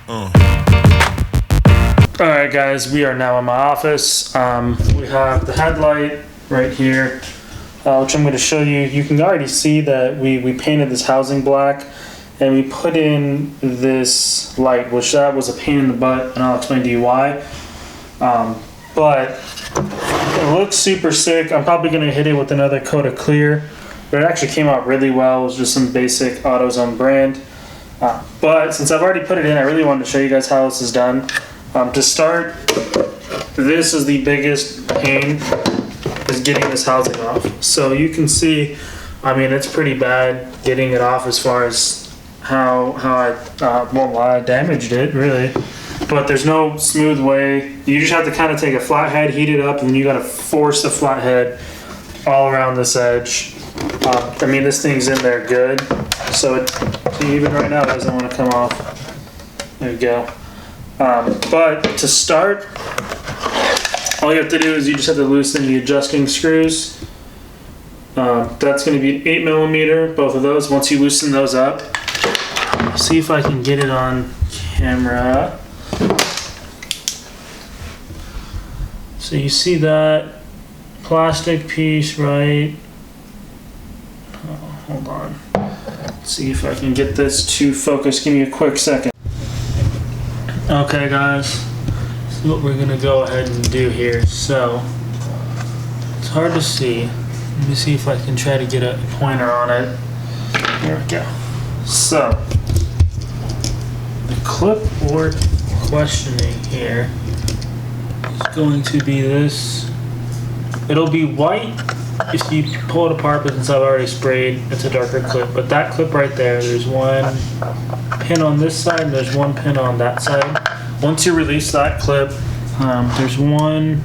Alright guys, we are now in my office. We have the headlight right here, which I'm going to show you. You can already see that we painted this housing black and we put in this light, which that was a pain in the butt, and I'll explain to you why. But it looks super sick. I'm probably going to hit it with another coat of clear, but it actually came out really well. It was just some basic AutoZone brand. But since I've already put it in, I really wanted to show you guys how this is done. To start, this is the biggest pain, is getting this housing off. So you can see, I mean, it's pretty bad getting it off as far as how I damaged it, really. But there's no smooth way. You just have to kind of take a flathead, heat it up, and then you got to force the flathead all around this edge. I mean, this thing's in there good, so it, even right now, it doesn't want to come off. There you go. But to start, all you have to do is you just have to loosen the adjusting screws. That's going to be an 8mm, both of those. Once you loosen those up, see if I can get it on camera. So you see that plastic piece, right? Oh, hold on. Let's see if I can get this to focus. Give me a quick second. Okay guys, this is what we're gonna go ahead and do here. So, it's hard to see. Let me see if I can try to get a pointer on it. Here we go. So, the clipboard questioning here is going to be this. It'll be white if you pull it apart, but since I've already sprayed, it's a darker clip. But that clip right there, there's one pin on this side and there's one pin on that side. Once you release that clip, there's one,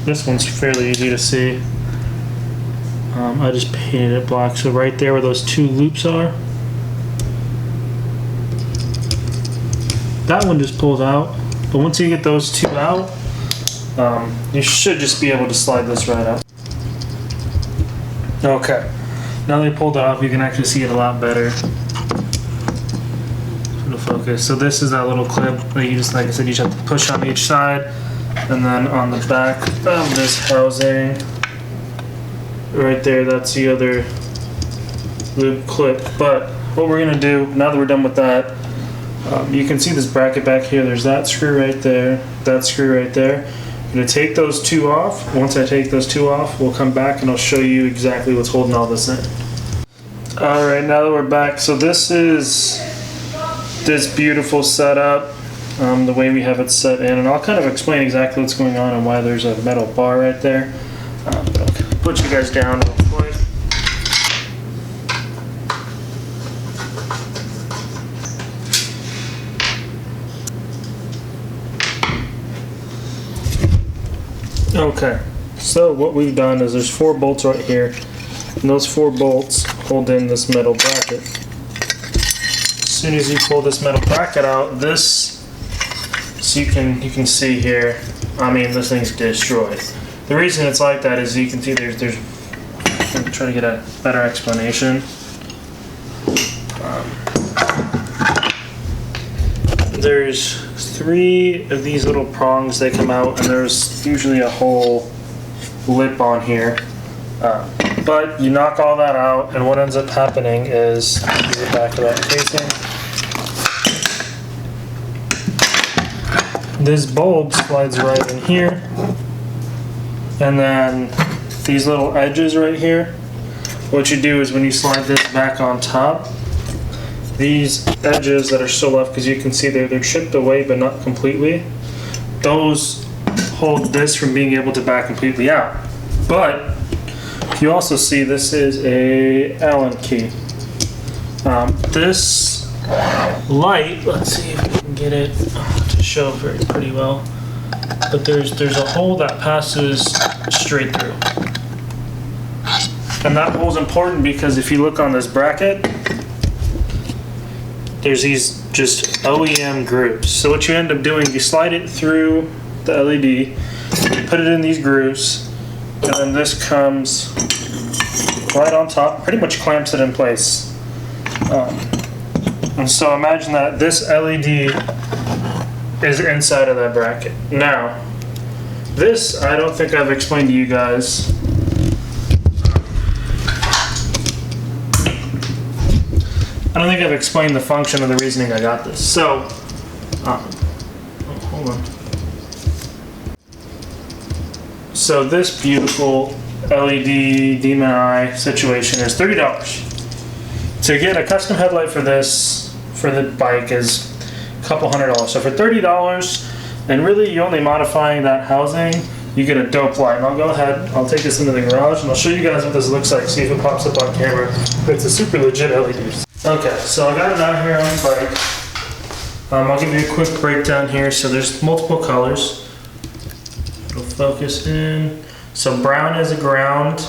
this one's fairly easy to see. I just painted it black, so right there where those two loops are, that one just pulls out. But once you get those two out, you should just be able to slide this right up. Okay, now that I pulled it off, you can actually see it a lot better. It'll focus. So this is that little clip that you just, like I said, you just have to push on each side, and then on the back of this housing, right there, that's the other loop clip. But what we're gonna do, now that we're done with that, you can see this bracket back here. There's that screw right there, that screw right there. I'm going to take those two off. Once I take those two off, we'll come back and I'll show you exactly what's holding all this in. Alright, now that we're back, so this is this beautiful setup, the way we have it set in, and I'll kind of explain exactly what's going on and why there's a metal bar right there. But I'll put you guys down real quick. Okay, so what we've done is there's 4 bolts right here, and those 4 bolts hold in this metal bracket. As soon as you pull this metal bracket out, this, so you can see here, I mean, this thing's destroyed. The reason it's like that is you can see there's I'm gonna try to get a better explanation. There's 3 of these little prongs that come out, and there's usually a whole lip on here. But you knock all that out, and what ends up happening is, the back of that casing, this bulb slides right in here, and then these little edges right here, what you do is when you slide this back on top, these edges that are still left, because you can see they're chipped away but not completely, those hold this from being able to back completely out. But you also see this is a Allen key. This light, let's see if we can get it to show pretty well, but there's a hole that passes straight through, and that hole's important because if you look on this bracket, there's these just OEM grooves. So what you end up doing, you slide it through the LED, you put it in these grooves, and then this comes right on top, pretty much clamps it in place. And so imagine that this LED is inside of that bracket. Now, this I don't think I've explained to you guys. I don't think I've explained the function or the reasoning I got this. So, hold on. So this beautiful LED demon eye situation is $30. To get a custom headlight for this, for the bike, is a couple $100. So for $30, and really you're only modifying that housing, you get a dope light. And I'll go ahead, I'll take this into the garage and I'll show you guys what this looks like, see if it pops up on camera. It's a super legit LED. Okay, so I got it out here on the bike. I'll give you a quick breakdown here. So there's multiple colors. It'll focus in. So brown is a ground,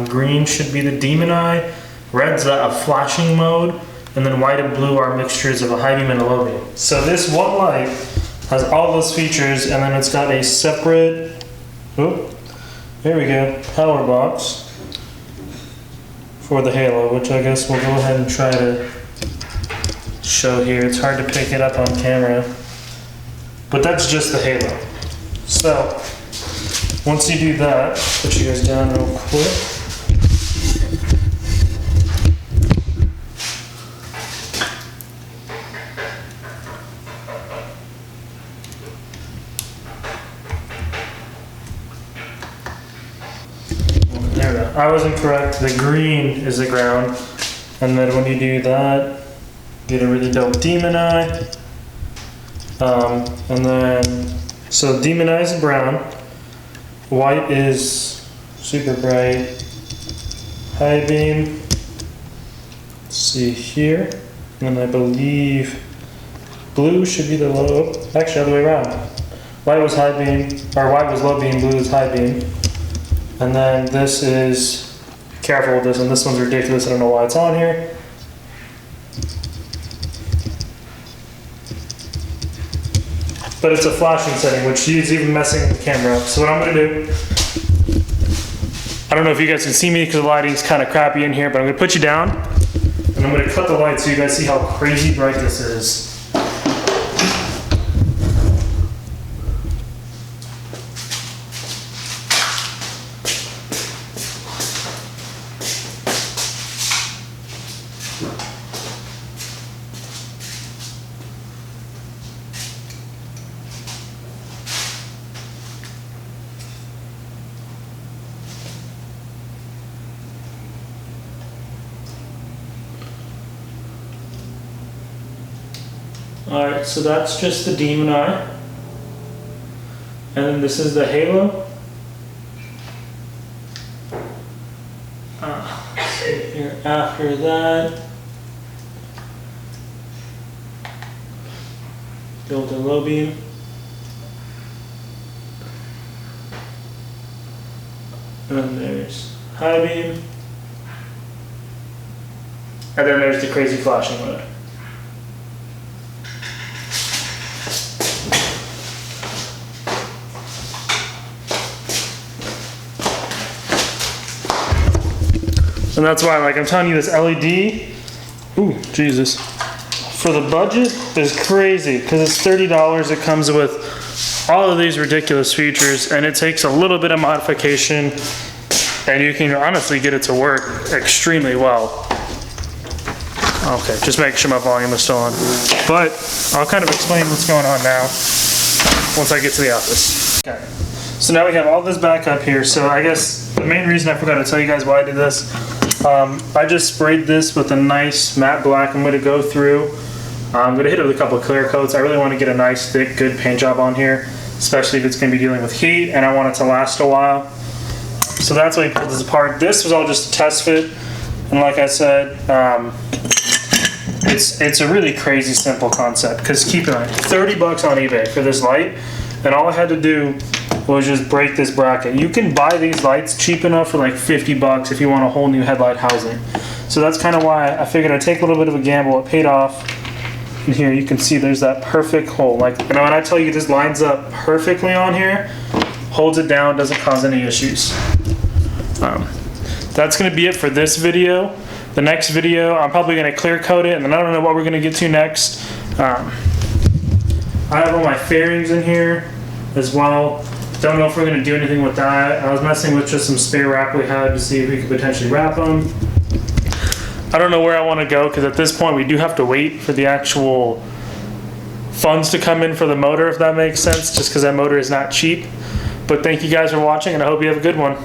green should be the demon eye, red's a flashing mode, and then white and blue are mixtures of a high beam and a low beam. So this one light has all those features, and then it's got a separate, oh, there we go, power box for the halo, which I guess we'll go ahead and try to show here. It's hard to pick it up on camera, but that's just the halo. So once you do that, put you guys down real quick. There we go. I was incorrect. The green is the ground. And then when you do that, get a really dope demon eye. And then, so demon eye is brown. White is super bright. High beam. Let's see here. And then I believe blue should be the low. Actually, other way around. White was high beam, or white was low beam, blue is high beam. And then this is, careful with this one, this one's ridiculous, I don't know why it's on here. But it's a flashing setting, which is even messing the camera up. So what I'm gonna do, I don't know if you guys can see me because the lighting's kind of crappy in here, but I'm gonna put you down and I'm gonna cut the light so you guys see how crazy bright this is. Alright, so that's just the demon eye. And then this is the halo. Let's see here after that. Build a low beam. And then there's high beam. And then there's the crazy flashing mode. And that's why, like I'm telling you, this LED, ooh, Jesus, for the budget is crazy because it's $30. It comes with all of these ridiculous features and it takes a little bit of modification and you can honestly get it to work extremely well. Okay, just make sure my volume is still on. But I'll kind of explain what's going on now once I get to the office. Okay, so now we have all this back up here. So I guess the main reason I forgot to tell you guys why I did this, I just sprayed this with a nice matte black. I'm going to go through. I'm going to hit it with a couple of clear coats. I really want to get a nice, thick, good paint job on here, especially if it's going to be dealing with heat, and I want it to last a while. So that's why I pulled this apart. This was all just a test fit, and like I said, it's a really crazy simple concept. Because keep in mind, $30 on eBay for this light, and all I had to do was just break this bracket. You can buy these lights cheap enough for like $50 if you want a whole new headlight housing. So that's kind of why I figured I'd take a little bit of a gamble. It paid off. And here you can see there's that perfect hole. Like, and when I tell you this lines up perfectly on here, holds it down, doesn't cause any issues. That's going to be it for this video. The next video, I'm probably going to clear coat it, and then I don't know what we're going to get to next. I have all my fairings in here as well. Don't know if we're going to do anything with that. I was messing with just some spare wrap we had to see if we could potentially wrap them. I don't know where I want to go, because at this point we do have to wait for the actual funds to come in for the motor, if that makes sense, just because that motor is not cheap. But thank you guys for watching, and I hope you have a good one.